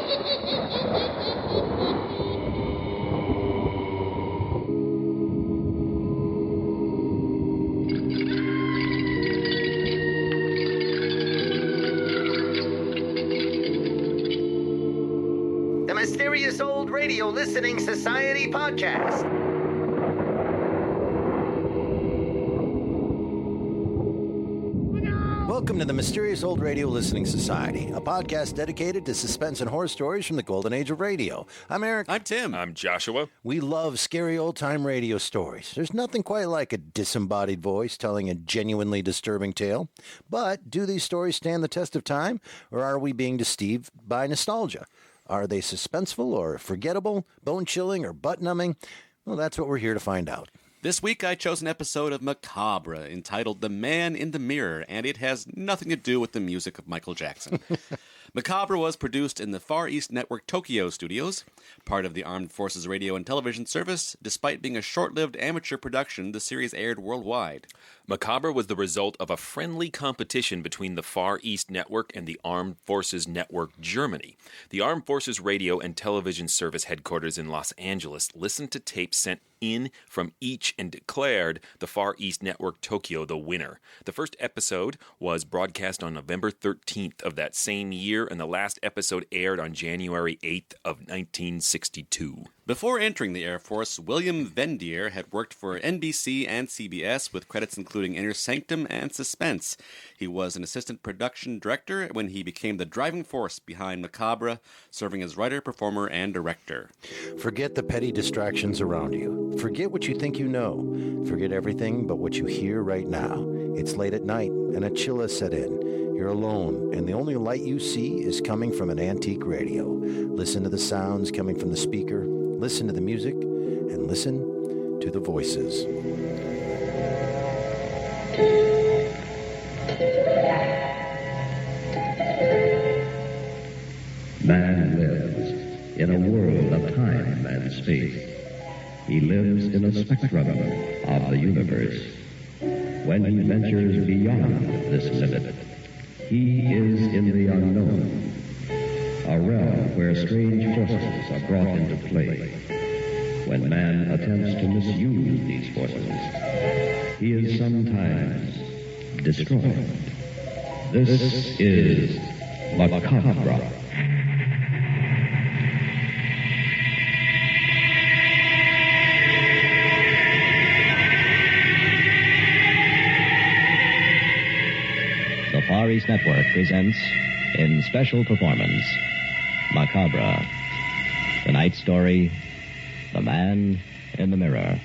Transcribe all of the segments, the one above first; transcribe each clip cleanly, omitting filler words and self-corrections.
The Mysterious Old Radio Listening Society podcast. Welcome to the Mysterious Old Radio Listening Society, a podcast dedicated to suspense and horror stories from the golden age of radio. I'm Eric. I'm Tim. I'm Joshua. We love scary old-time radio stories. There's nothing quite like a disembodied voice telling a genuinely disturbing tale. But do these stories stand the test of time, or are we being deceived by nostalgia? Are they suspenseful or forgettable, bone-chilling or butt-numbing? Well, that's what we're here to find out. This week I chose an episode of Macabre entitled The Man in the Mirror, and it has nothing to do with the music of Michael Jackson. Macabre was produced in the Far East Network Tokyo studios, part of the Armed Forces Radio and Television Service. Despite being a short-lived amateur production, the series aired worldwide. Macabre was the result of a friendly competition between the Far East Network and the Armed Forces Network Germany. The Armed Forces Radio and Television Service headquarters in Los Angeles listened to tapes sent in from each and declared the Far East Network Tokyo the winner. The first episode was broadcast on November 13th of that same year, and the last episode aired on January 8th of 1962. Before entering the Air Force, William Vendier had worked for NBC and CBS with credits including Inner Sanctum and Suspense. He was an assistant production director when he became the driving force behind Macabre, serving as writer, performer, and director. Forget the petty distractions around you. Forget what you think you know. Forget everything but what you hear right now. It's late at night, and a chill has set in. You're alone, and the only light you see is coming from an antique radio. Listen to the sounds coming from the speaker. Listen to the music, and listen to the voices. Man lives in a world of time and space. He lives in a spectrum of the universe. When he ventures beyond this limit, he is in the unknown, a realm where strange forces are brought into play. When man attempts to misuse these forces, he is sometimes destroyed. This is Macabre. The Far East Network presents, in special performance, Macabre. Tonight's story, The Man in the Mirror.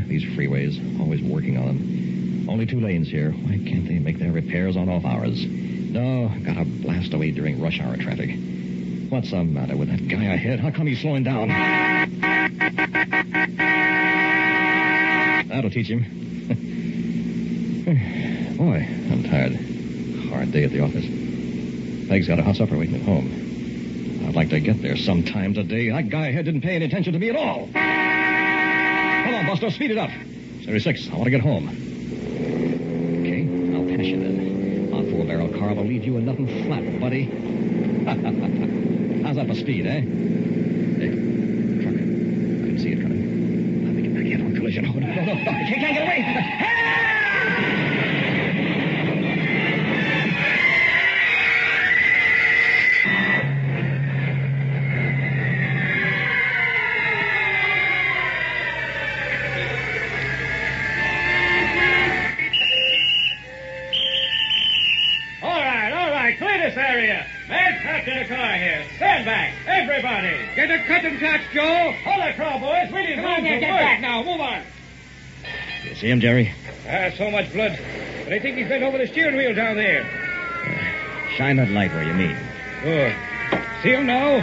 These freeways, always working on them. Only 2 lanes here. Why can't they make their repairs on off hours? No, gotta blast away during rush hour traffic. What's the matter with that guy ahead? How come he's slowing down? That'll teach him. Boy, I'm tired. Hard day at the office. Peg's got a hot supper waiting at home. I'd like to get there sometime today. That guy ahead didn't pay any attention to me at all. Come on, Buster, speed it up. 36, I want to get home. Okay, I'll pass you then. On full barrel car will leave you in nothing flat, buddy. How's that for speed, eh? Hey, truck. I can see it coming. Let me get back here on collision. Oh, no. I can't get away. Hey! Area. Man trapped in a car here. Stand back, everybody. Get a cutting catch, Joe. Hold it, Crow, boys. We need room to get back now. Move on. You see him, Jerry? So much blood. But I think he's bent over the steering wheel down there. Shine that light where you mean. Good. See him now?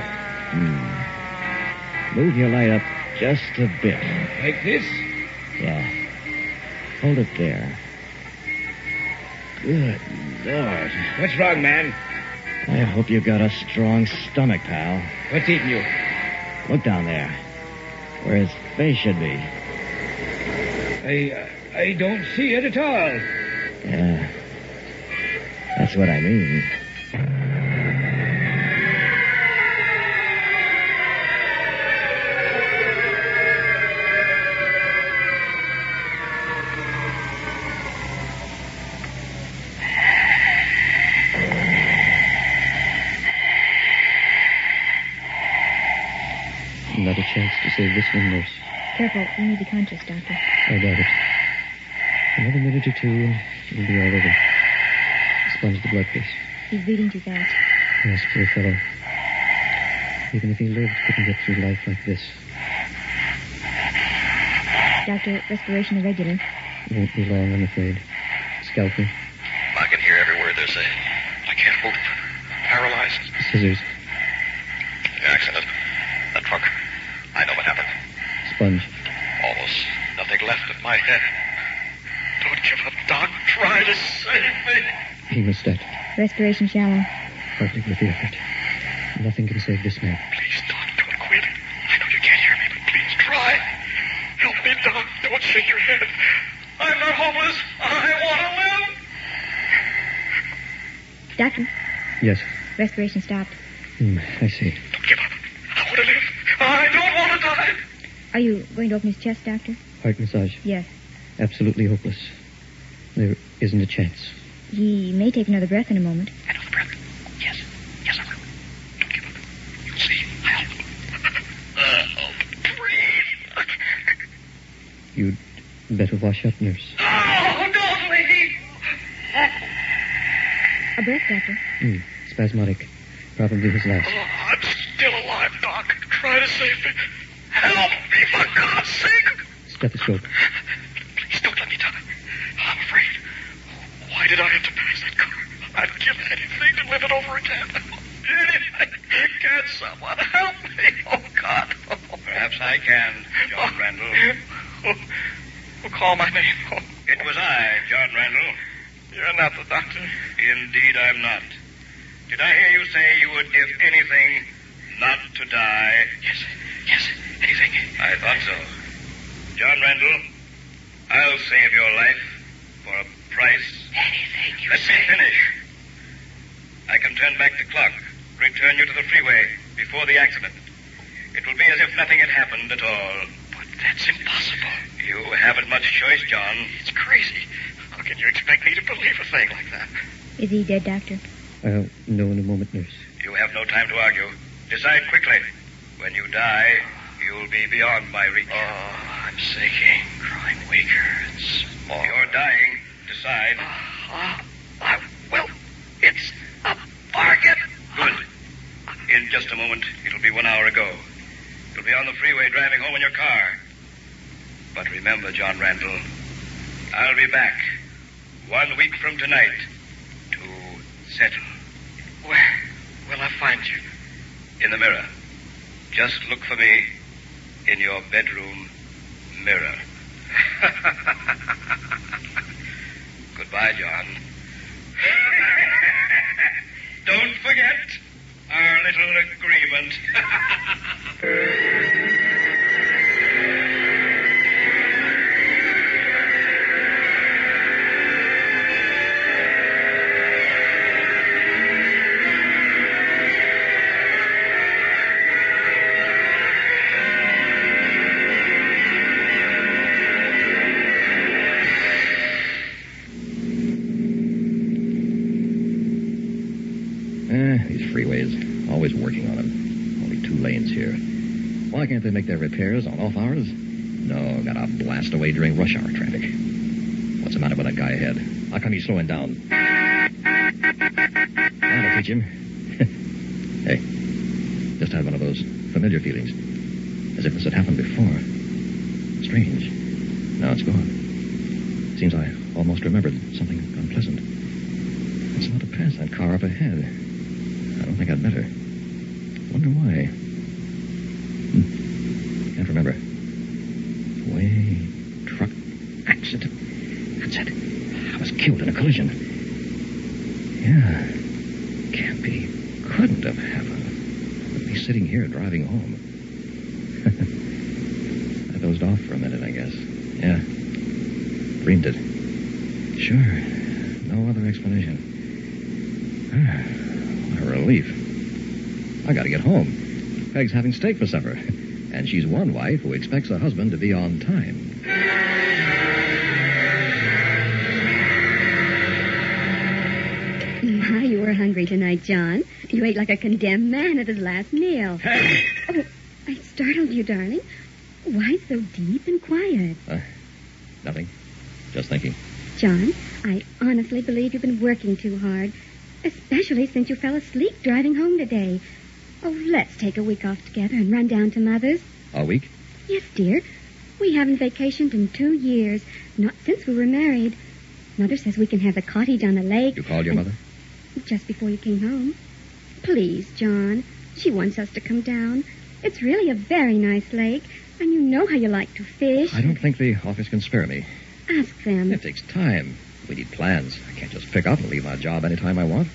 Move your light up just a bit. Like this? Yeah. Hold it there. Good. Lord. What's wrong, man? I hope you got a strong stomach, pal. What's eating you? Look down there, where his face should be. I don't see it at all. Yeah, that's what I mean. Not a chance to save this one, nurse. Careful, you may be conscious, Doctor. I doubt it. Another minute or two, and it'll be all over. Sponge the blood, please. He's breathing too fast. Yes, poor fellow. Even if he lived, couldn't get through life like this. Doctor, respiration irregular. Won't be long, I'm afraid. Scalp me. I can hear every word they're saying. I can't move. Paralyzed. Scissors. The accident. That truck. I know what happened. Sponge. Almost nothing left of my head. Don't give up, Doc. Try to save me. Hemostat. Respiration shallow. Hardly worth the effort. Nothing can save this man. Please, Doc, don't quit. I know you can't hear me, but please try. Help me, Doc. Don't shake your head. I'm not homeless. I want to live. Doctor, Yes. respiration stopped. I see. Don't give up. I want to live. I don't want to die. Are you going to open his chest, Doctor? Heart massage. Yes. Absolutely hopeless. There isn't a chance. He may take another breath in a moment. I know the breath. Yes. Yes, I will. Don't give up. You'll see. I'll breathe. You'd better wash up, nurse. Oh, don't leave. A breath, Doctor. Spasmodic. Probably his last. Oh, I'm still alive, Doc. Try to save me. Help me, for God's sake. Stethoscope. Please don't let me die. I'm afraid. Why did I have to pass that car? I'd give anything to live it over again. Anything. Can someone help me? Oh, God. Perhaps I can, John Randall. Call my name. It was I, John Randall. You're not the doctor. Indeed, I'm not. Did I hear you say you would give anything not to die? Yes, anything. I thought so. John Randall, I'll save your life for a price. Anything you Let me finish. I can turn back the clock, return you to the freeway before the accident. It will be as if nothing had happened at all. But that's impossible. You haven't much choice, John. It's crazy. How can you expect me to believe a thing like that? Is he dead, Doctor? I'll know in a moment, nurse. You have no time to argue. Decide quickly. When you die, you'll be beyond my reach. Oh, I'm sinking, growing weaker. It's more. You're dying. Decide. Well, it's a bargain. Good. In just a moment, it'll be 1 hour ago. You'll be on the freeway driving home in your car. But remember, John Randall, I'll be back 1 week from tonight to settle. Where will I find you? In the mirror. Just look for me in your bedroom mirror. Goodbye, John. Don't forget our little agreement. These freeways, always working on them. Only 2 lanes here. Why can't they make their repairs on off hours? No, gotta blast away during rush hour traffic. What's the matter with that guy ahead? How come he's slowing down? That'll teach him. Hey, just had one of those familiar feelings. As if this had happened before. Strange. Now it's gone. Seems I almost remembered something unpleasant. It's not to pass that car up ahead. I don't think I'd better. Wonder why. Can't remember. Way truck accident. That's it. I was killed in a collision. Yeah. Can't be. Couldn't have happened. With me sitting here driving home. I dozed off for a minute, I guess. Yeah. Dreamed it. Sure. No other explanation. What a relief. I gotta get home. Peg's having steak for supper. And she's one wife who expects her husband to be on time. My, you were hungry tonight, John. You ate like a condemned man at his last meal. Hey! Oh, I startled you, darling. Why so deep and quiet? Nothing. Just thinking. John, I honestly believe you've been working too hard, especially since you fell asleep driving home today. Oh, let's take a week off together and run down to Mother's. A week? Yes, dear. We haven't vacationed in 2 years, not since we were married. Mother says we can have the cottage on the lake. You called your mother? Just before you came home. Please, John. She wants us to come down. It's really a very nice lake, and you know how you like to fish. I don't think the office can spare me. Ask them. It takes time. We need plans. I can't just pick up and leave my job anytime I want.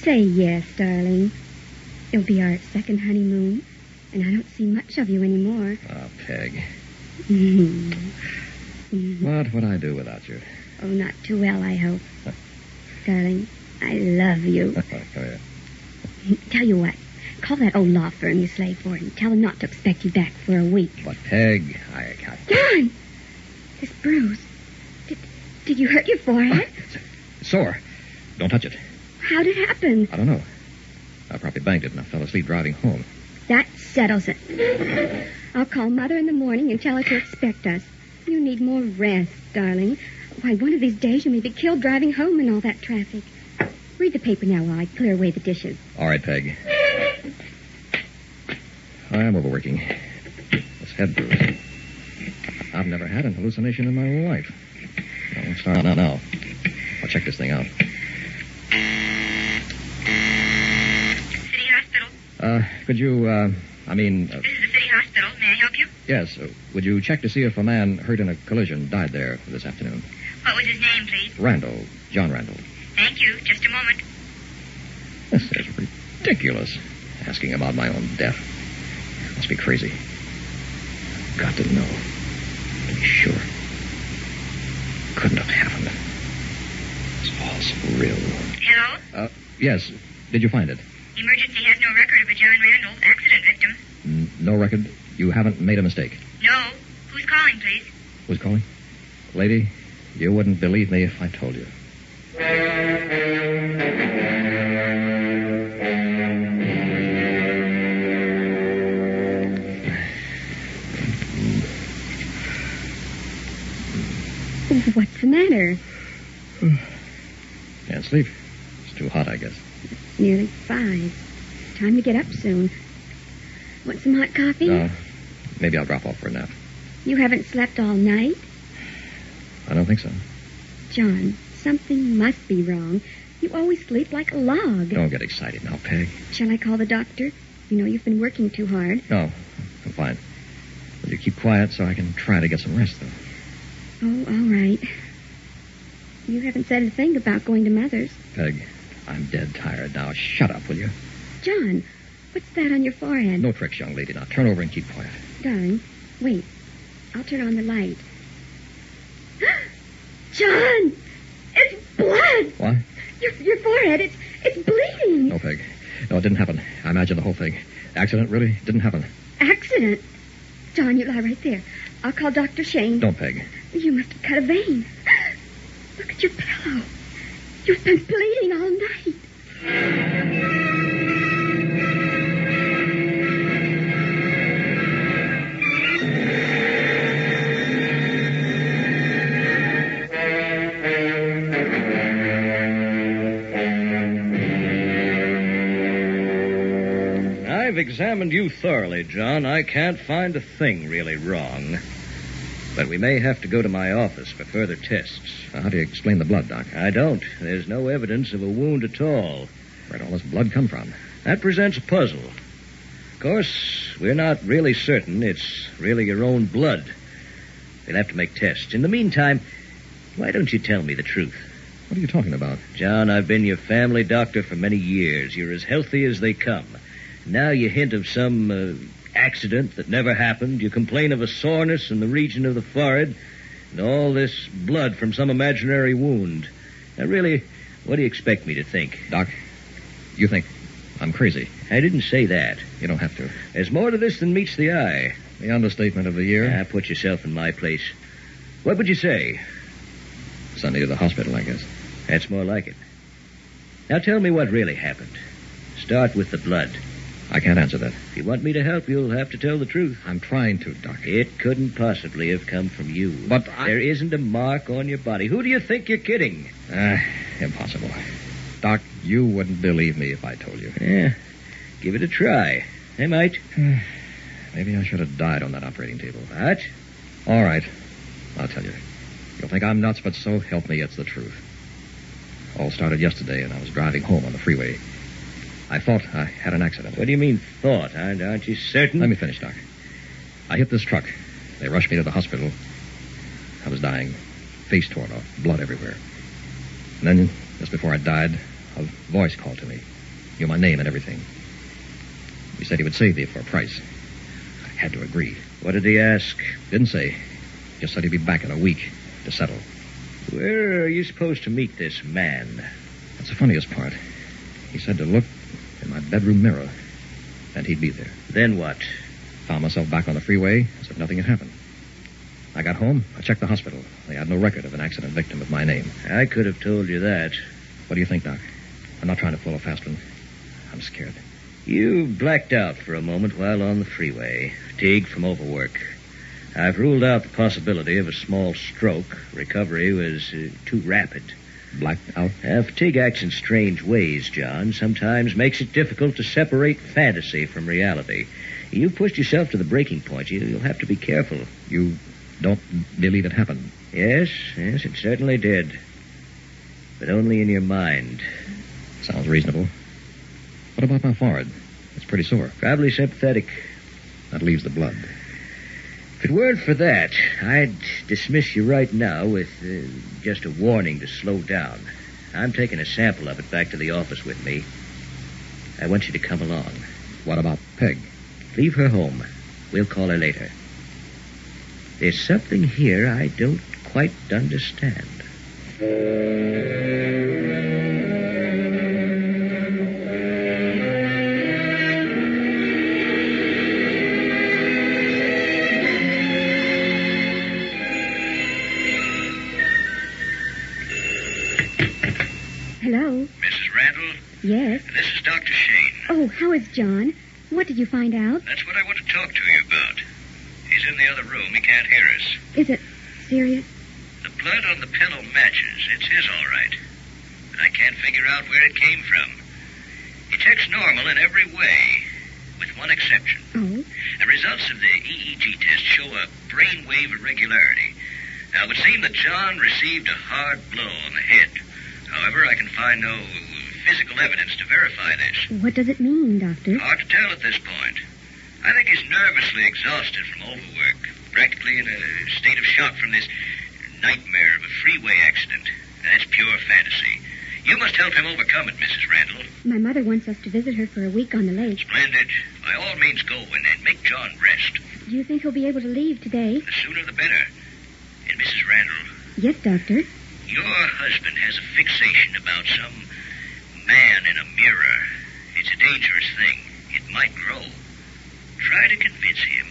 Say yes, darling. It'll be our second honeymoon, and I don't see much of you anymore. Oh, Peg. Mm-hmm. What would I do without you? Oh, not too well, I hope. Darling, I love you. Come here. Tell you what, call that old law firm you slaved for and tell them not to expect you back for a week. But, Peg, I can't... John! This bruise. Did you hurt your forehead? It's sore. Don't touch it. How'd it happen? I don't know. I probably banged it and I fell asleep driving home. That settles it. I'll call Mother in the morning and tell her to expect us. You need more rest, darling. Why, one of these days you may be killed driving home in all that traffic. Read the paper now while I clear away the dishes. All right, Peg. I am overworking. This head bruise. I've never had an hallucination in my life. No, let's start now. I'll check this thing out. City Hospital. Could you, This is the city hospital. May I help you? yes, would you check to see if a man hurt in a collision died there this afternoon? What was his name, please? Randall. John Randall. Thank you. Just a moment. This is ridiculous. Asking about my own death. Must be crazy. Got to know. To be sure. Couldn't have happened. It's all so real. Hello? Yes. Did you find it? Emergency has no record of a John Randall accident victim. No record? You haven't made a mistake? No. Who's calling, please? Who's calling? Lady, you wouldn't believe me if I told you. What's the matter? Can't sleep. It's too hot, I guess. It's nearly 5. Time to get up soon. Want some hot coffee? No. Maybe I'll drop off for a nap. You haven't slept all night? I don't think so. John, something must be wrong. You always sleep like a log. Don't get excited now, Peg. Shall I call the doctor? You know you've been working too hard. No, I'm fine. Will you keep quiet so I can try to get some rest, though? Oh, all right. You haven't said a thing about going to Mother's. Peg, I'm dead tired now. Shut up, will you? John, what's that on your forehead? No tricks, young lady. Now turn over and keep quiet. Darling, wait. I'll turn on the light. John! It's blood! What? Your forehead, it's bleeding. No, Peg. No, it didn't happen. I imagine the whole thing. Accident really didn't happen. Accident? John, you lie right there. I'll call Dr. Shane. Don't, Peg. You must have cut a vein. Look at your pillow. You've been bleeding all night. I've examined you thoroughly, John. I can't find a thing really wrong. But we may have to go to my office for further tests. How do you explain the blood, Doc? I don't. There's no evidence of a wound at all. Where'd all this blood come from? That presents a puzzle. Of course, we're not really certain it's really your own blood. We'll have to make tests. In the meantime, why don't you tell me the truth? What are you talking about? John, I've been your family doctor for many years. You're as healthy as they come. Now you hint of some accident that never happened. You complain of a soreness in the region of the forehead and all this blood from some imaginary wound. Now, really, what do you expect me to think? Doc, you think I'm crazy. I didn't say that. You don't have to. There's more to this than meets the eye. The understatement of the year. Put yourself in my place. What would you say? Send you to the hospital, I guess. That's more like it. Now tell me what really happened. Start with the blood. I can't answer that. If you want me to help, you'll have to tell the truth. I'm trying to, Doc. It couldn't possibly have come from you. But There isn't a mark on your body. Who do you think you're kidding? Impossible. Doc, you wouldn't believe me if I told you. Yeah, give it a try. I might. Maybe I should have died on that operating table. What? All right. I'll tell you. You'll think I'm nuts, but so help me, it's the truth. All started yesterday, and I was driving home on the freeway. I thought I had an accident. What do you mean, thought? Aren't you certain? Let me finish, Doc. I hit this truck. They rushed me to the hospital. I was dying. Face torn off. Blood everywhere. And then, just before I died, a voice called to me. Knew my name and everything. He said he would save me for a price. I had to agree. What did he ask? Didn't say. Just said he'd be back in a week to settle. Where are you supposed to meet this man? That's the funniest part. He said to look in my bedroom mirror, and he'd be there. Then what? Found myself back on the freeway as if nothing had happened. I got home. I checked the hospital. They had no record of an accident victim of my name. I could have told you that. What do you think, Doc? I'm not trying to pull a fast one. I'm scared. You blacked out for a moment while on the freeway, fatigued from overwork. I've ruled out the possibility of a small stroke. Recovery was too rapid. Blacked out? Fatigue acts in strange ways, John. Sometimes makes it difficult to separate fantasy from reality. You've pushed yourself to the breaking point. You'll have to be careful. You don't believe it happened? Yes, it certainly did. But only in your mind. Sounds reasonable. What about my forehead? It's pretty sore. Probably sympathetic. That leaves the blood. If it weren't for that, I'd dismiss you right now with just a warning to slow down. I'm taking a sample of it back to the office with me. I want you to come along. What about Peg? Leave her home. We'll call her later. There's something here I don't quite understand. Hello? Mrs. Randall? Yes? This is Dr. Shane. Oh, how is John? What did you find out? That's what I want to talk to you about. He's in the other room. He can't hear us. Is it serious? The blood on the pillow matches. It's his, all right. But I can't figure out where it came from. He checks normal in every way, with one exception. Oh? The results of the EEG test show a brainwave irregularity. Now, it would seem that John received a hard blow on the head. However, I can find no physical evidence to verify this. What does it mean, Doctor? Hard to tell at this point. I think he's nervously exhausted from overwork, practically in a state of shock from this nightmare of a freeway accident. That's pure fantasy. You must help him overcome it, Mrs. Randall. My mother wants us to visit her for a week on the lake. Splendid. By all means, go and make John rest. Do you think he'll be able to leave today? The sooner the better. And Mrs. Randall, Yes, Doctor. your husband has a fixation about some man in a mirror. It's a dangerous thing. It might grow. Try to convince him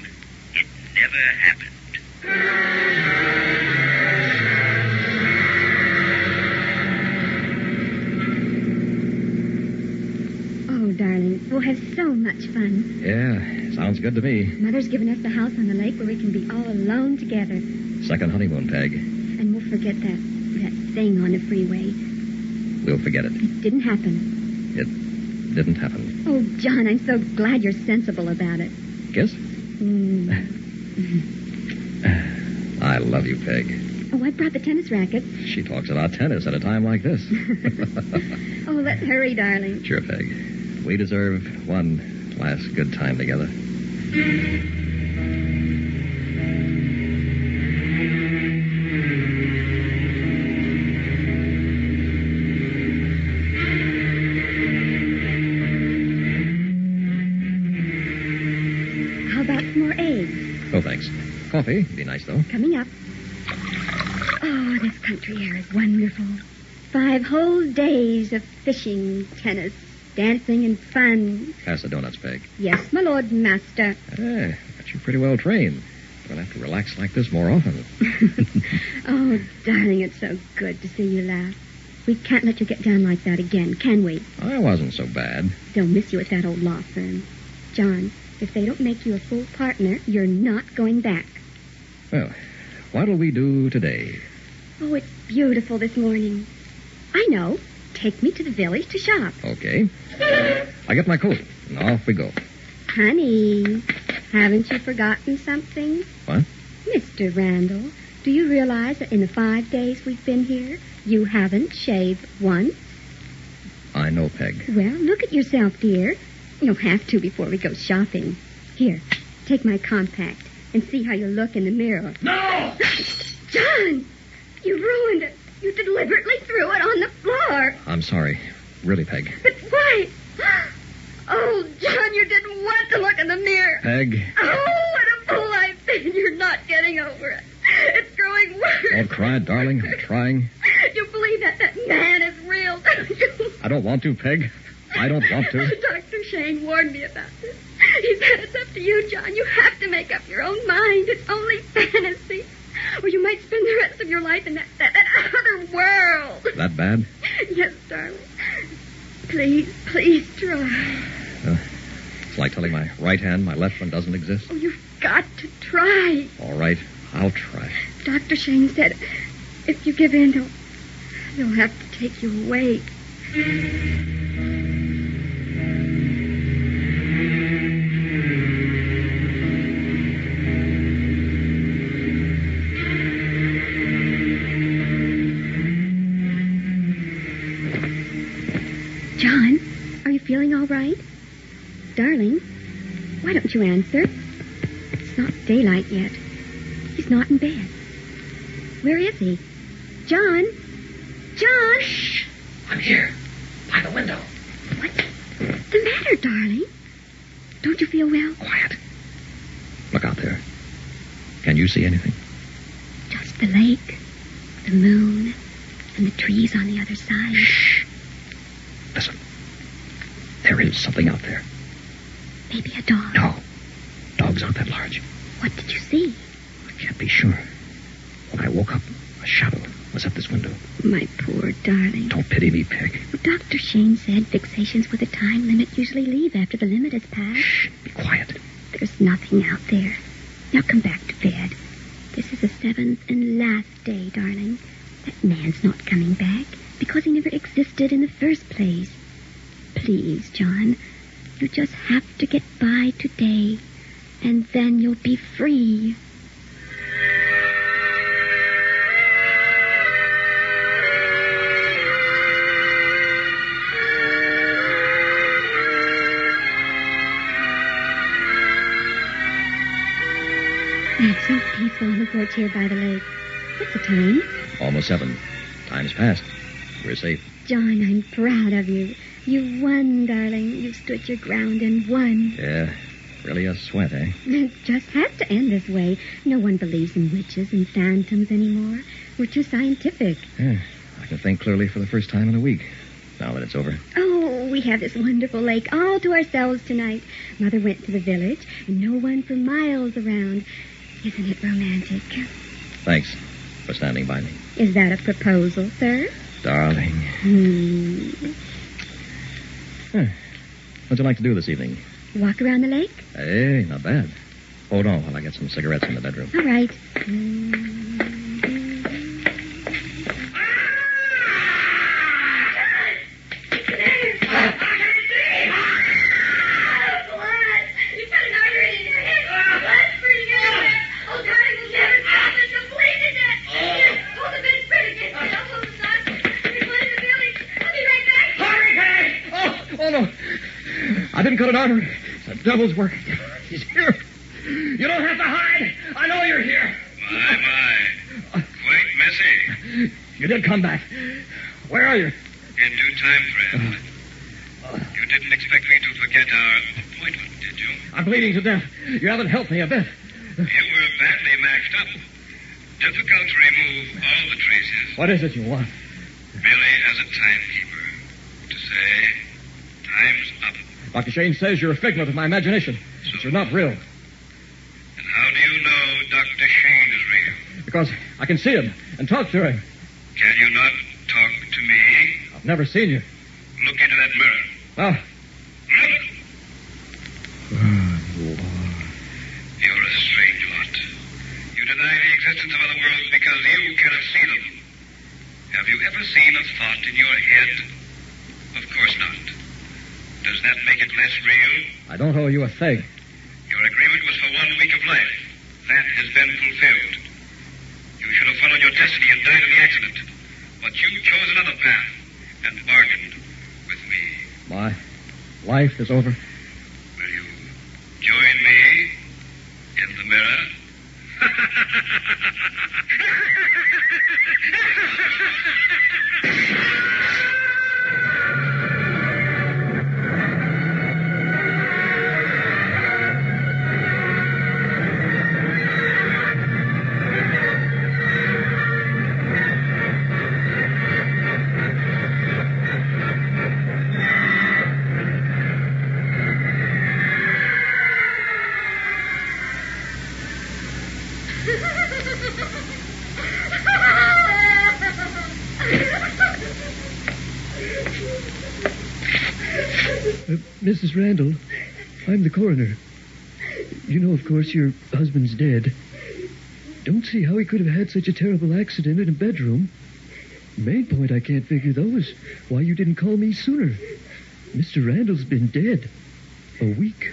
it never happened. Oh, darling, we'll have so much fun. Yeah, sounds good to me. Mother's given us the house on the lake where we can be all alone together. Second honeymoon, Peg. And we'll forget that thing on the freeway. We'll forget it. It didn't happen. It didn't happen. Oh, John, I'm so glad you're sensible about it. Kiss? Mm. I love you, Peg. Oh, I brought the tennis racket. She talks about tennis at a time like this. Oh, let's hurry, darling. Sure, Peg. We deserve one last good time together. Oh, thanks. Coffee would be nice, though. Coming up. Oh, this country air is wonderful. 5 whole days of fishing, tennis, dancing, and fun. Pass the donuts, Peg. Yes, my lord master. Hey, got you pretty well trained. You're going to have to relax like this more often. Oh, darling, it's so good to see you laugh. We can't let you get down like that again, can we? I wasn't so bad. They'll miss you at that old law firm. John, if they don't make you a full partner, you're not going back. Well, what'll we do today? Oh, it's beautiful this morning. I know. Take me to the village to shop. Okay. I get my coat, and off we go. Honey, haven't you forgotten something? What? Mr. Randall, do you realize that in the 5 days we've been here, you haven't shaved once? I know, Peg. Well, look at yourself, dear. You'll have to before we go shopping. Here, take my compact and see how you look in the mirror. No! John, you ruined it. You deliberately threw it on the floor. I'm sorry. Really, Peg. But why? Oh, John, you didn't want to look in the mirror. Peg. Oh, what a fool I've been. You're not getting over it. It's growing worse. Don't cry, darling. I'm trying. You believe that man is real, don't you? I don't want to, Peg. I don't want to. Dr. Shane warned me about this. He said it's up to you, John. You have to make up your own mind. It's only fantasy. Or you might spend the rest of your life in that other world. That bad? Yes, darling. Please try. It's like telling my right hand my left one doesn't exist. Oh, you've got to try. All right, I'll try. Dr. Shane said if you give in, they'll have to take you away. John, are you feeling all right? Darling, why don't you answer? It's not daylight yet. He's not in bed. Where is he? John? John? Shh! I'm here. By the window. What's the matter, darling? Don't you feel well? Quiet. Look out there. Can you see anything? Just the lake, the moon, and the trees on the other side. Shh. Listen. There is something out there. Maybe a dog. No. Dogs aren't that large. What did you see? I can't be sure. When I woke up, a shadow was at this window. My poor darling. Don't pity me, Peg. Well, Dr. Shane said fixations with a time limit usually leave after the limit is passed. Shh. Be quiet. There's nothing out there. Now come back to bed. This is the 7th and last day, darling. That man's not coming back because he never existed in the first place. Please, John, you just have to get by today, and then you'll be free. It's so peaceful on the porch here by the lake. What's the time? Almost 7. Time's passed. We're safe. John, I'm proud of you. You won, darling. You stood your ground and won. Yeah. Really a sweat, eh? It just has to end this way. No one believes in witches and phantoms anymore. We're too scientific. Yeah. I can think clearly for the first time in a week. Now that it's over. Oh, we have this wonderful lake all to ourselves tonight. Mother went to the village, and no one for miles around. Isn't it romantic? Thanks for standing by me. Is that a proposal, sir? Darling. What'd you like to do this evening? Walk around the lake? Hey, not bad. Hold on while I get some cigarettes in the bedroom. All right. I didn't cut an artery. The devil's work. He's here. You don't have to hide. I know you're here. My. Quite messy. You did come back. Where are you? In due time, friend. You didn't expect me to forget our appointment, did you? I'm bleeding to death. You haven't helped me a bit. You were badly maxed up. Difficult to remove all the traces. What is it you want? Merely as a timekeeper. To say, time's up. Dr. Shane says you're a figment of my imagination. But you're not real. And how do you know Dr. Shane is real? Because I can see him and talk to him. Can you not talk to me? I've never seen you. Look into that mirror. Ah. Look! You're a strange lot. You deny the existence of other worlds because you cannot see them. Have you ever seen a thought in your head? Of course not. Does that make it less real? I don't owe you a thing. Your agreement was for 1 week of life. That has been fulfilled. You should have followed your destiny and died in the accident. But you chose another path and bargained with me. My life is over. Will you join me in the mirror? Mrs. Randall, I'm the coroner. You know, of course, your husband's dead. Don't see how he could have had such a terrible accident in a bedroom. Main point I can't figure, though, is why you didn't call me sooner. Mr. Randall's been dead a week.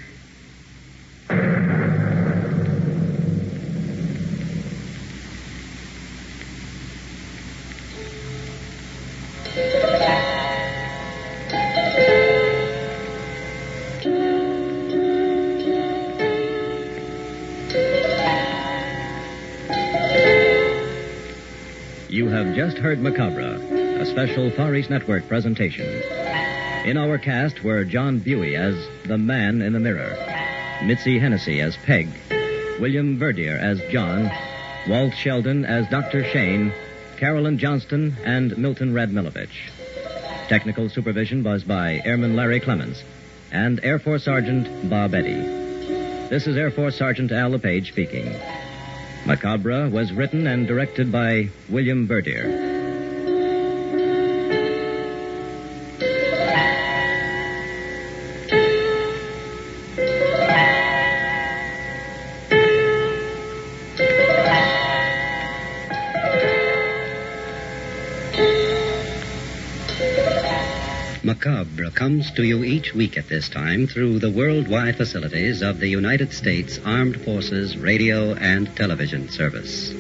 You have just heard Macabre, a special Far East Network presentation. In our cast were John Buey as the Man in the Mirror, Mitzi Hennessy as Peg, William Verdier as John, Walt Sheldon as Dr. Shane, Carolyn Johnston, and Milton Radmilovich. Technical supervision was by Airman Larry Clemens and Air Force Sergeant Bob Eddy. This is Air Force Sergeant Al LePage speaking. Macabre was written and directed by William Verdier. Macabre comes to you each week at this time through the worldwide facilities of the United States Armed Forces Radio and Television Service.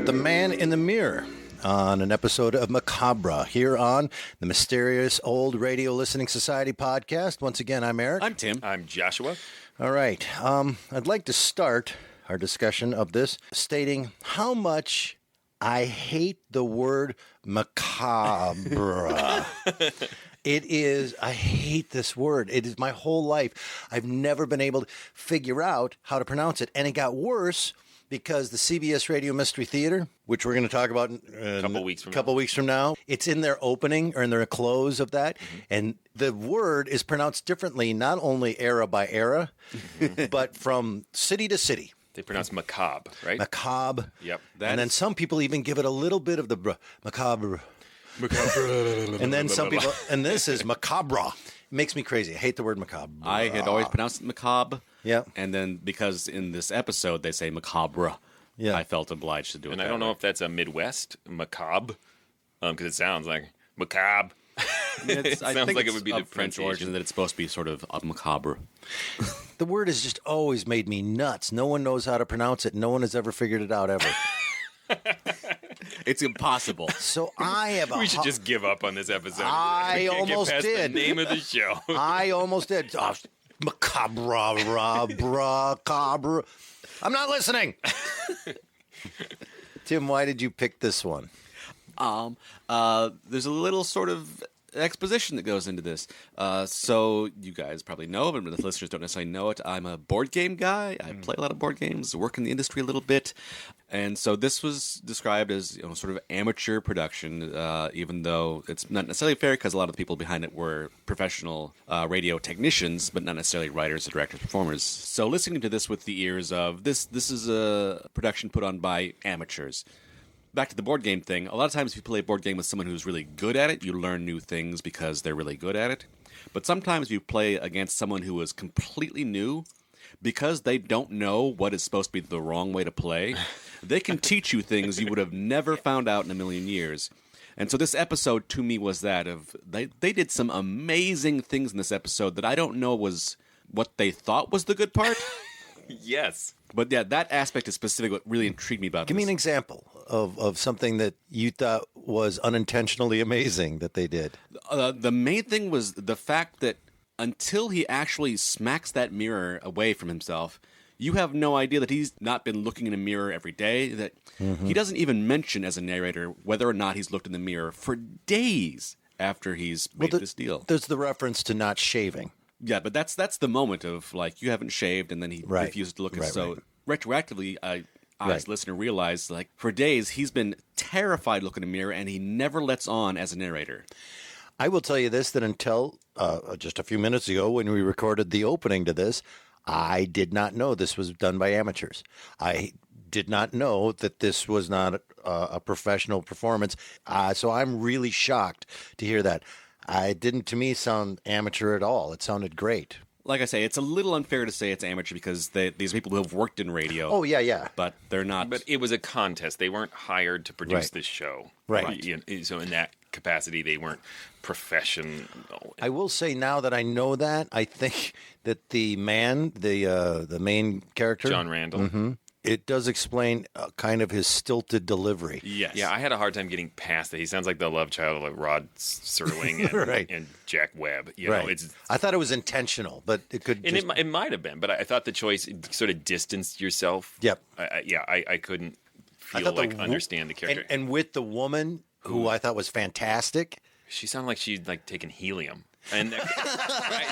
The Man in the Mirror on an episode of Macabre here on the Mysterious Old Radio Listening Society podcast. Once again, I'm Eric. I'm Tim. I'm Joshua. All right. I'd like to start our discussion of this stating how much I hate the word macabre. I hate this word. It is my whole life. I've never been able to figure out how to pronounce it. And it got worse because the CBS Radio Mystery Theater, which we're going to talk about a couple weeks from now, it's in their opening or in their close of that. Mm-hmm. And the word is pronounced differently, not only era by era, but from city to city. They pronounce macabre, right? Macabre. Yep. And then some people even give it a little bit of the macabre. And then some people, and this is macabre. It makes me crazy. I hate the word macabre. I had always pronounced it macabre. Yeah. And then because in this episode they say macabre, I felt obliged to do it. And I don't know if that's a Midwest macabre, because it sounds like macabre. It sounds think like it's it would be of the French origin, that it's supposed to be sort of macabre. The word has just always made me nuts. No one knows how to pronounce it. No one has ever figured it out ever. It's impossible. So I have We should just give up on this episode. I We can't get almost past did. The name of the show. I almost did. Oh, macabre. I'm not listening. Tim, why did you pick this one? There's a little sort of exposition that goes into this. So you guys probably know, but the listeners don't necessarily know it. I'm a board game guy. I play a lot of board games, work in the industry a little bit. And so this was described as sort of amateur production, even though it's not necessarily fair because a lot of the people behind it were professional radio technicians, but not necessarily writers, directors, performers. So listening to this with the ears of this is a production put on by amateurs. Back to the board game thing, a lot of times if you play a board game with someone who's really good at it, you learn new things because they're really good at it. But sometimes you play against someone who is completely new, because they don't know what is supposed to be the wrong way to play, they can teach you things you would have never found out in a million years. And so this episode to me was that of they did some amazing things in this episode that I don't know was what they thought was the good part. Yes. But yeah, that aspect is specific what really intrigued me about Give me this. an example of something that you thought was unintentionally amazing that they did. The main thing was the fact that until he actually smacks that mirror away from himself, you have no idea that he's not been looking in a mirror every day, that he doesn't even mention as a narrator whether or not he's looked in the mirror for days after he's made this deal. There's the reference to not shaving. Yeah, but that's the moment of, like, you haven't shaved, and then he refuses to look. And so retroactively, I as a listener realized, like, for days, he's been terrified looking in a mirror, and he never lets on as a narrator. I will tell you this, that until just a few minutes ago when we recorded the opening to this, I did not know this was done by amateurs. I did not know that this was not a professional performance. So I'm really shocked to hear that. It didn't, to me, sound amateur at all. It sounded great. Like I say, it's a little unfair to say it's amateur because these are people who have worked in radio. Oh, yeah. But they're not. But it was a contest. They weren't hired to produce this show. Right. So in that capacity, they weren't professional. I will say now that I know that, I think that the man, the main character, John Randall, it does explain kind of his stilted delivery. Yes. Yeah, I had a hard time getting past that. He sounds like the love child of Rod Serling and, and Jack Webb. You know, it's. I thought it was intentional, but it could. And it might have been, but I thought the choice sort of distanced yourself. Yep. I couldn't feel understand the character. And with the woman who I thought was fantastic. She sounded like she'd taken helium. And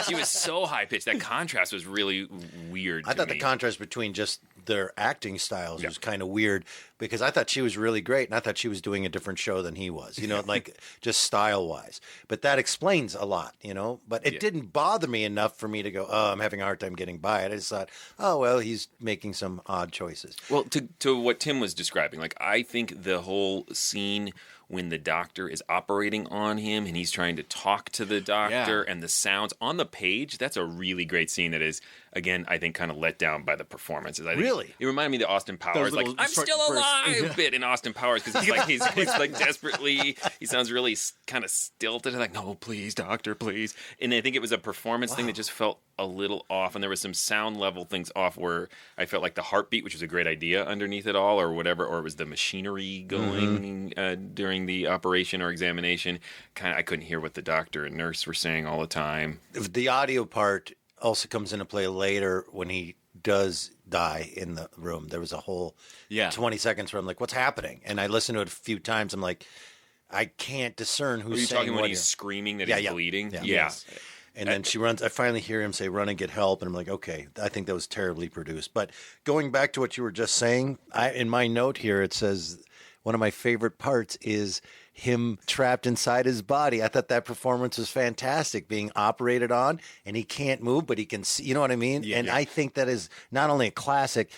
she was so high pitched. That contrast was really weird. I thought the contrast between just their acting styles was kind of weird because I thought she was really great and I thought she was doing a different show than he was, like just style wise. But that explains a lot, But it didn't bother me enough for me to go, oh, I'm having a hard time getting by it. I just thought, oh, well, he's making some odd choices. Well, to what Tim was describing, I think the whole scene when the doctor is operating on him and he's trying to talk to the doctor and the sounds on the page, that's a really great scene that is, again, I think kind of let down by the performances. Really? It reminded me of the Austin Powers, I'm still alive bit in Austin Powers because he's desperately, he sounds really kind of stilted and no, please, doctor, please. And I think it was a performance thing that just felt a little off, and there was some sound level things off where I felt like the heartbeat, which was a great idea underneath it all, or whatever, or it was the machinery going during the operation or examination. I couldn't hear what the doctor and nurse were saying all the time. The audio part also comes into play later when he does die in the room. There was a whole 20 seconds where I'm like, what's happening? And I listened to it a few times. I'm like, I can't discern who's saying what. Are you talking when he's screaming that he's bleeding? Yeah. Yes. And then she runs. I finally hear him say, run and get help. And I'm like, okay, I think that was terribly produced. But going back to what you were just saying, in my note here, it says one of my favorite parts is him trapped inside his body. I thought that performance was fantastic, being operated on, and he can't move, but he can see. You know what I mean? I think that is not only a classic,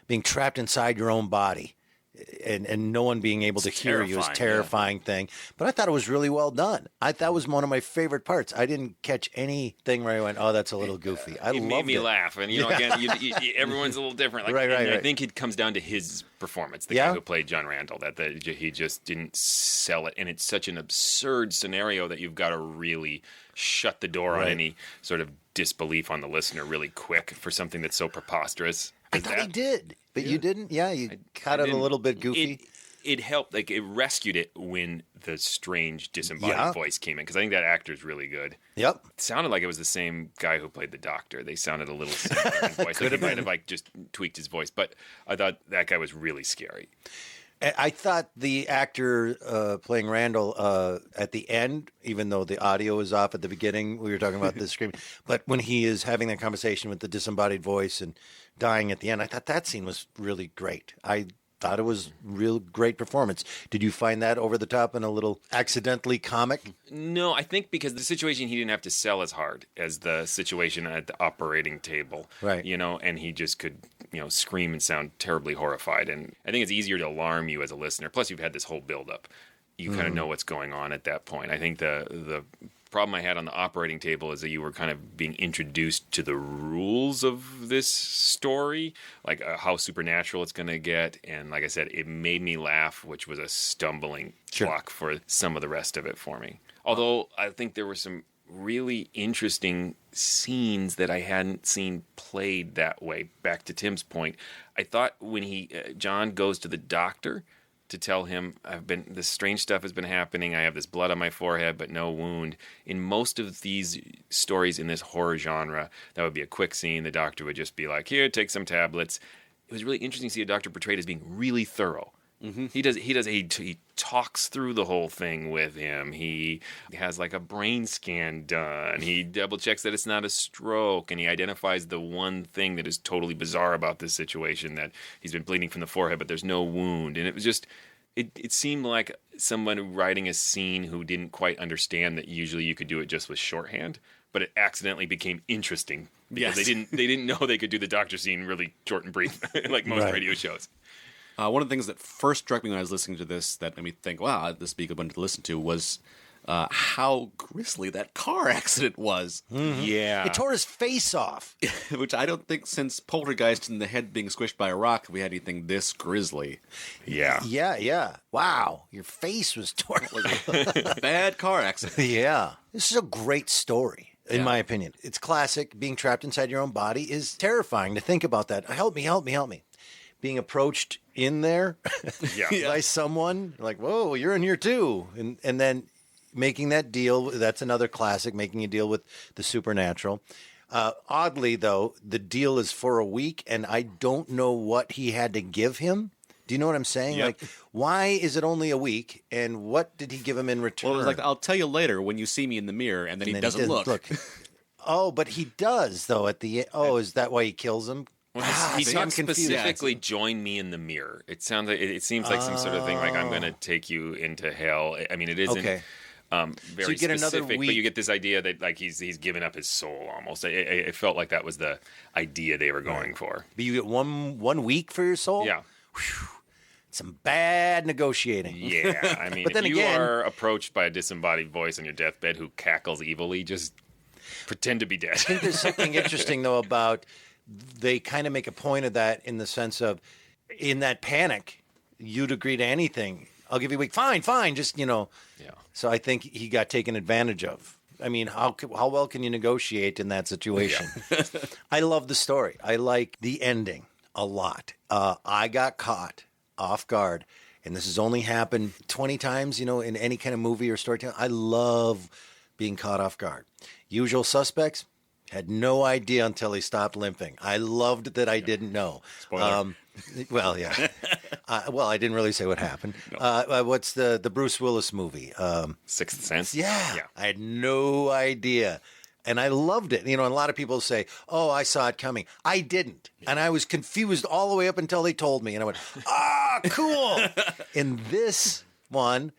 being trapped inside your own body. and no one being able to hear you is terrifying, terrifying thing. But I thought it was really well done. That was one of my favorite parts. I didn't catch anything where I went, "Oh, that's a little goofy." I It loved made me it. laugh, and again, everyone's a little different. Like, Right. I think it comes down to his performance. The guy who played John Randall, that he just didn't sell it, and it's such an absurd scenario that you've got to really shut the door on any sort of disbelief on the listener really quick for something that's so preposterous. I thought he did, but you didn't. Yeah, you caught it a little bit goofy. It helped, like it rescued it when the strange disembodied voice came in, because I think that actor's really good. Yep, it sounded like it was the same guy who played the Doctor. They sounded a little similar in voice. Like he might have just tweaked his voice, but I thought that guy was really scary. I thought the actor playing Randall at the end, even though the audio was off at the beginning, we were talking about the screaming, but when he is having that conversation with the disembodied voice and dying at the end, I thought that scene was really great. I thought it was real great performance. Did you find that over the top and a little accidentally comic? No, I think because the situation he didn't have to sell as hard as the situation at the operating table. Right. And he just could, scream and sound terribly horrified. And I think it's easier to alarm you as a listener. Plus, you've had this whole build-up. You kind of know what's going on at that point. I think the problem I had on the operating table is that you were kind of being introduced to the rules of this story, like how supernatural it's going to get. And like I said, it made me laugh, which was a stumbling block for some of the rest of it for me. Although I think there were some really interesting scenes that I hadn't seen played that way. Back to Tim's point, I thought when John goes to the doctor to tell him, this strange stuff has been happening. I have this blood on my forehead, but no wound. In most of these stories in this horror genre, that would be a quick scene. The doctor would just be like, "Here, take some tablets." It was really interesting to see a doctor portrayed as being really thorough. Mm-hmm. He talks through the whole thing with him. He has like a brain scan done. He double checks that it's not a stroke, and he identifies the one thing that is totally bizarre about this situation, that he's been bleeding from the forehead, but there's no wound. And it was just, it seemed like someone writing a scene who didn't quite understand that usually you could do it just with shorthand, but it accidentally became interesting because they didn't know they could do the doctor scene really short and brief like most radio shows. One of the things that first struck me when I was listening to this that made me think, wow, this would be a good one to listen to, was how grisly that car accident was. Mm-hmm. Yeah. It tore his face off. Which I don't think since Poltergeist and the head being squished by a rock we had anything this grisly. Yeah. Yeah. Wow. Your face was torn. Bad car accident. Yeah. This is a great story, in my opinion. It's classic. Being trapped inside your own body is terrifying to think about that. Help me. Being approached in there by someone, like, whoa, you're in here too. And then making that deal, that's another classic, making a deal with the supernatural. Oddly, though, the deal is for a week, and I don't know what he had to give him. Do you know what I'm saying? Yep. Like, why is it only a week, and what did he give him in return? Well, it was like, I'll tell you later when you see me in the mirror, and then he doesn't look. Oh, but he does, though, at the end. Oh, is that why he kills him? Well, he talks specifically, "Join me in the mirror." It seems like some sort of thing like, "I'm going to take you into hell." I mean, it isn't very so you get specific, but you get this idea that like he's given up his soul almost. It felt like that was the idea they were going for. But you get one week for your soul. Yeah. Whew. Some bad negotiating. Yeah, I mean, but then if again, you are approached by a disembodied voice on your deathbed who cackles evilly, just pretend to be dead. I think there's something interesting though about. They kind of make a point of that in the sense of, in that panic, you'd agree to anything. I'll give you a week. Fine. Just, Yeah. So I think he got taken advantage of. I mean, how well can you negotiate in that situation? Yeah. I love the story. I like the ending a lot. I got caught off guard, and this has only happened 20 times, in any kind of movie or storytelling. I love being caught off guard. Usual Suspects. Had no idea until he stopped limping. I loved that I didn't know. Spoiler. Well, yeah. I didn't really say what happened. No. What's the Bruce Willis movie? Sixth Sense? Yeah. I had no idea. And I loved it. And a lot of people say, oh, I saw it coming. I didn't. Yeah. And I was confused all the way up until they told me. And I went, cool. In this one,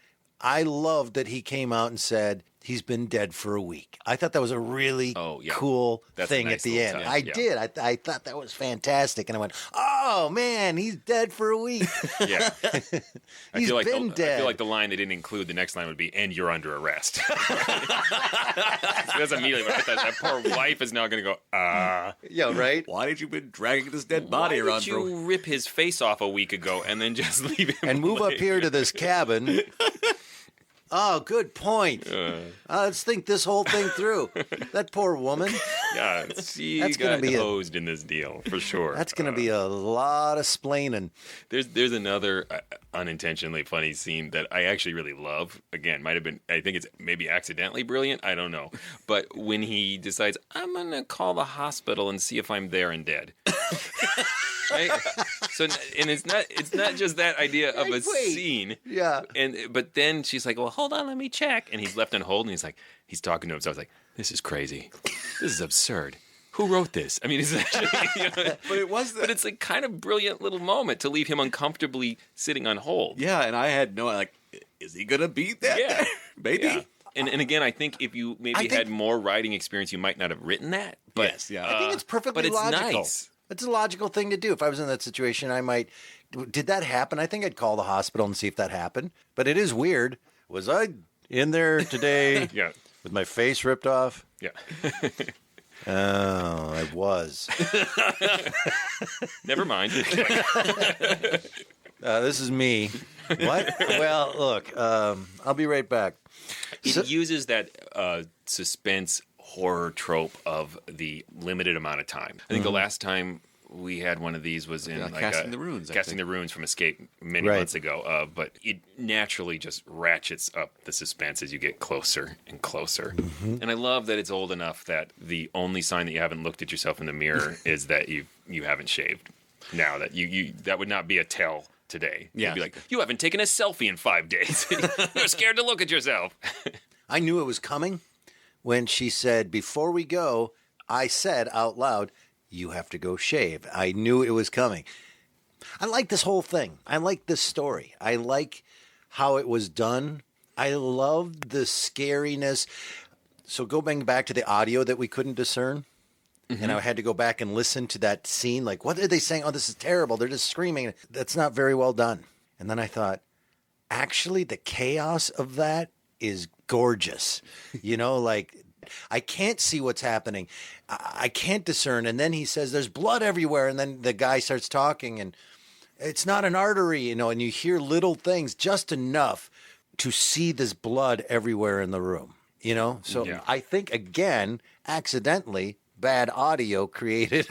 I loved that he came out and said he's been dead for a week. I thought that was a really cool thing nice at the end. touch. I did. I thought that was fantastic. And I went, oh, man, he's dead for a week. Yeah. He's been dead. I feel like the line they didn't include, the next line would be, and you're under arrest. That's immediately what I thought. That poor wife is now going to go, Yeah, right? Why did you been dragging this dead body Why around did you rip his face off a week ago and then just leave him and move up here to this cabin? Oh, good point. Let's think this whole thing through. That poor woman. Yeah, she That's got gonna be hosed in this deal, for sure. That's going to be a lot of splaining. There's another unintentionally funny scene that I actually really love. Again, might have been, I think it's maybe accidentally brilliant. I don't know. But when he decides, I'm going to call the hospital and see if I'm there and dead. Right? So, and it's not just that idea of a scene. Yeah. But then she's like, well, hold on, let me check. And he's left on hold, and he's talking to him. So I was like, this is crazy. This is absurd. Who wrote this? I mean, it's actually, but it's a kind of brilliant little moment to leave him uncomfortably sitting on hold. Yeah, and I had is he gonna beat that? Yeah, maybe. Yeah. And again, I think if you had more writing experience, you might not have written that. But yes, yeah. I think it's perfectly but it's logical. nice. It's a logical thing to do. If I was in that situation, I might. Did that happen? I think I'd call the hospital and see if that happened. But it is weird. Was I in there today? Yeah. With my face ripped off? Yeah. Oh, I was. Never mind. This is me. What? Well, look, I'll be right back. It uses that suspense horror trope of the limited amount of time. I think the last time we had one of these was in Casting the Runes. Casting the Runes from Escape many months ago. But it naturally just ratchets up the suspense as you get closer and closer. Mm-hmm. And I love that it's old enough that the only sign that you haven't looked at yourself in the mirror is that you haven't shaved. Now that you that would not be a tell today. Yeah. You'd be like, you haven't taken a selfie in 5 days. You're scared to look at yourself. I knew it was coming when she said, before we go, I said out loud, you have to go shave. I knew it was coming. I like this whole thing. I like this story. I like how it was done. I love the scariness. So going back to the audio that we couldn't discern, and I had to go back and listen to that scene. Like, what are they saying? Oh, this is terrible. They're just screaming. That's not very well done. And then I thought, actually, the chaos of that is gorgeous. You know, like, I can't see what's happening. I can't discern. And then he says, there's blood everywhere. And then the guy starts talking, and it's not an artery, you know, and you hear little things just enough to see this blood everywhere in the room, you know? So I think, again, accidentally, bad audio created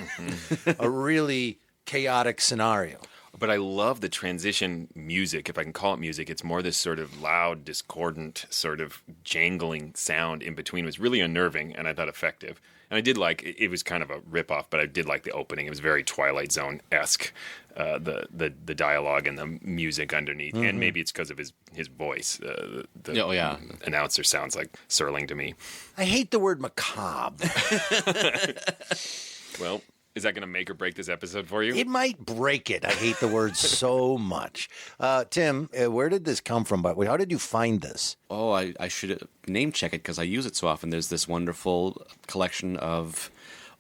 a really chaotic scenario. But I love the transition music, if I can call it music. It's more this sort of loud, discordant, sort of jangling sound in between. It was really unnerving, and I thought effective. And I did like, it was kind of a ripoff, but I did like the opening. It was very Twilight Zone-esque, the dialogue and the music underneath. Mm-hmm. And maybe it's because of his voice. The announcer sounds like Serling to me. I hate the word macabre. Well, is that going to make or break this episode for you? It might break it. I hate the word so much. Tim, where did this come from? But how did you find this? Oh, I should name check it because I use it so often. There's this wonderful collection of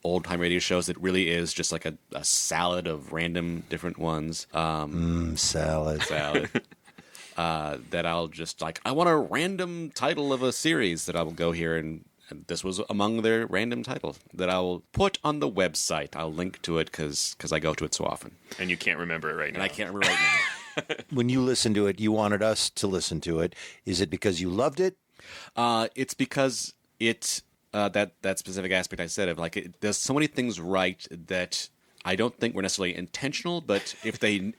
old-time radio shows that really is just like a salad of random different ones. Salad. That I'll just like, I want a random title of a series that I will go here and this was among their random titles that I will put on the website. I'll link to it because I go to it so often. And you can't remember it right now. And I can't remember right now. When you listened to it, you wanted us to listen to it. Is it because you loved it? It's because it that specific aspect I said of like it does so many things right that I don't think were necessarily intentional. But if they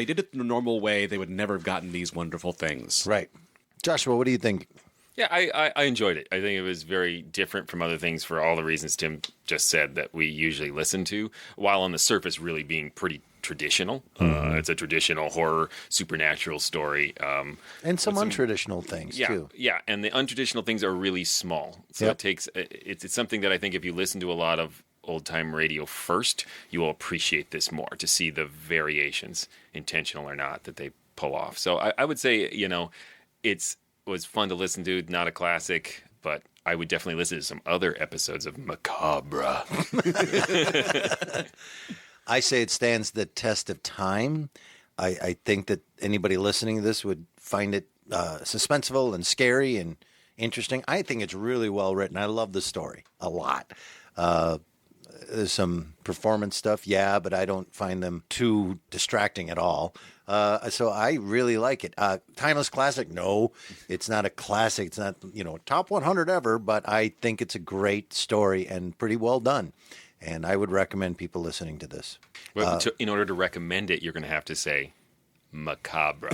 did it the normal way, they would never have gotten these wonderful things. Right, Joshua. What do you think? Yeah, I enjoyed it. I think it was very different from other things for all the reasons Tim just said that we usually listen to, while on the surface really being pretty traditional. It's a traditional horror, supernatural story. And some untraditional things, too. Yeah, and the untraditional things are really small. So it's something that I think if you listen to a lot of old-time radio first, you will appreciate this more, to see the variations, intentional or not, that they pull off. So I would say, you know, It was fun to listen to, not a classic, but I would definitely listen to some other episodes of Macabre. I say it stands the test of time. I think that anybody listening to this would find it suspenseful and scary and interesting. I think it's really well written. I love the story a lot. There's some performance stuff, yeah, but I don't find them too distracting at all. So I really like it. Timeless classic? No, it's not a classic. It's not, top 100 ever, but I think it's a great story and pretty well done. And I would recommend people listening to this. Well, in order to recommend it, you're going to have to say Macabre.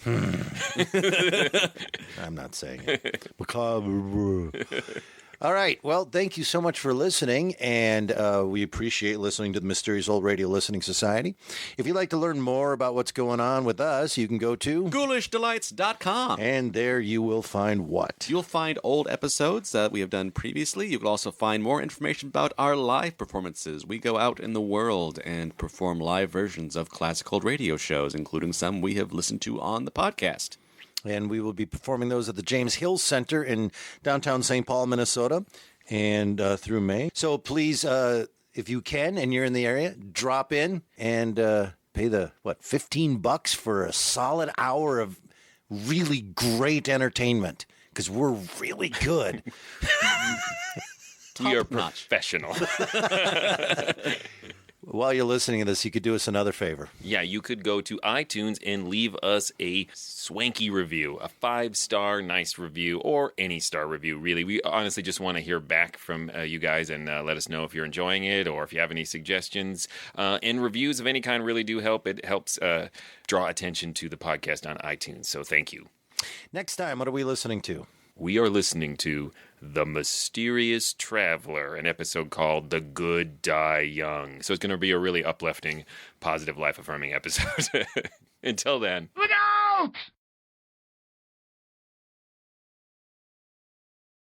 I'm not saying it. Macabre. All right. Well, thank you so much for listening, and we appreciate listening to the Mysterious Old Radio Listening Society. If you'd like to learn more about what's going on with us, you can go to GhoulishDelights.com. And there you will find what? You'll find old episodes that we have done previously. You can also find more information about our live performances. We go out in the world and perform live versions of classic old radio shows, including some we have listened to on the podcast. And we will be performing those at the James Hill Center in downtown St. Paul, Minnesota, and through May. So please, if you can and you're in the area, drop in and pay the, $15 for a solid hour of really great entertainment, because we're really good. We are professional. While you're listening to this, you could do us another favor. Yeah, you could go to iTunes and leave us a swanky review, a 5-star nice review, or any star review, really. We honestly just want to hear back from you guys and let us know if you're enjoying it or if you have any suggestions. And reviews of any kind really do help. It helps draw attention to the podcast on iTunes, so thank you. Next time, what are we listening to? We are listening to The Mysterious Traveler, an episode called The Good Die Young. So it's going to be a really uplifting, positive, life-affirming episode. Until then. Look out!